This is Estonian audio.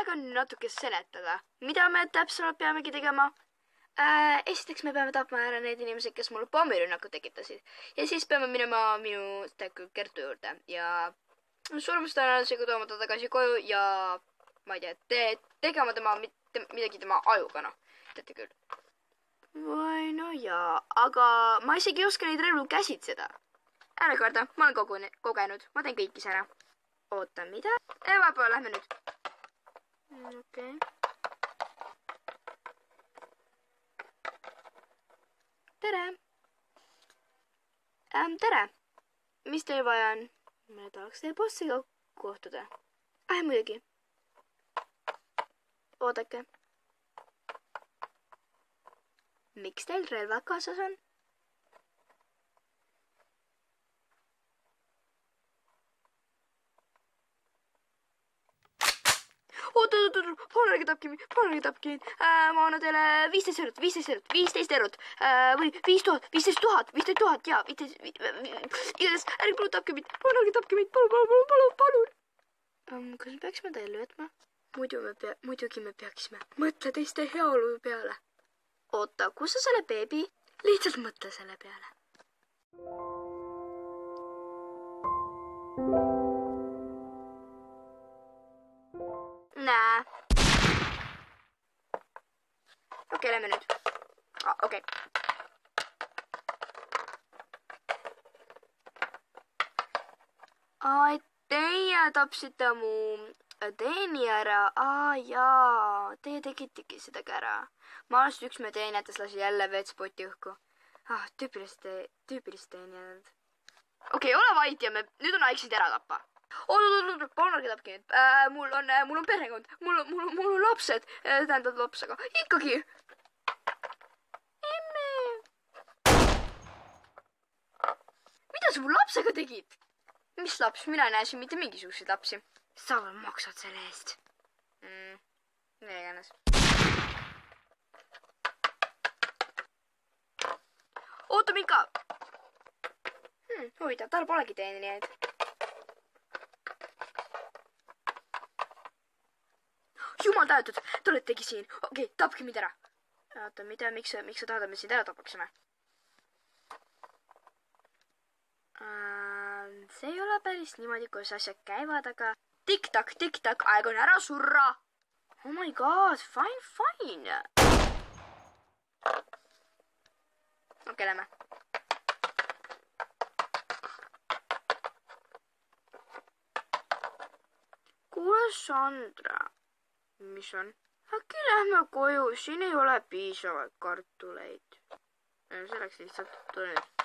aeg on natuke seletada, mida me täpsemalt peamegi tegema. Esiteks me peame tapma ära need inimesed, kes mulle pommirünnaku tekitasid. Ja siis peame minema minu Kertu juurde ja surmast tõenäosusega tooma ta tagasi koju ja ma ei tea, tegema midagi tema ajuga, noh. Teate küll. Või no jaa, aga ma isegi ei oska neid relvu käsitseda. Ära karda, ma olen kogenud, ma teen kõikis ära. Oota, mida? Vahepeal, lähme nüüd. Okei. Tere. Tere. Mis teil vaja on? Ma tahaks teie bossiga kohtuda. Muidugi. Oodake. Miks teil relvad kaasas on? Oota, palun ärge tapke mind. Ma annan teile 15 eurot. Või 15 000, jaa, igatahes, ärge palun tapke mind, palun. Kas me peaksime ta ellu jätma? Muidugi me peaksime. Mõtle teiste heaolu peale. Oota, kus sa selle beebi? Lihtsalt mõtle selle peale. Nää. Okei, lähme nüüd. Okei. Teie tapsite mu teeni ära. Jaa, teie tegitegi seda kära. Ma alles üks me teenetes lasi jälle vetspoti õhku. Tüüpilist teenijad. Okei, ole vait ja nüüd on aeg sind ära tappa. Palun ärge tapke nüüd. Mul on perekond. Mul on lapsed. Tähendab laps, aga ikkagi. Emme. Mida sa mu lapsega tegid? Mis laps? Mina ei näe siin mitte mingisuguseid lapsi. Sa veel maksad selle eest. Nii iganes. Oota mind ka. Huvitav, tal polegi teenijaid. Jumal tähetud, te oletegi siin. Okei, tapke mind ära. Oota, mida, miks sa tahad, et me sind ära tapaksime? See ei ole päris niimoodi, kus asjad käivad, aga tik-tak, aeg on ära surra. Oh my god, fine. Okei, lähme. Kuule, Sandra. Mis on? Äkki lähme koju, siin ei ole piisavalt kartuleid. See läks lihtsalt, tule nüüd.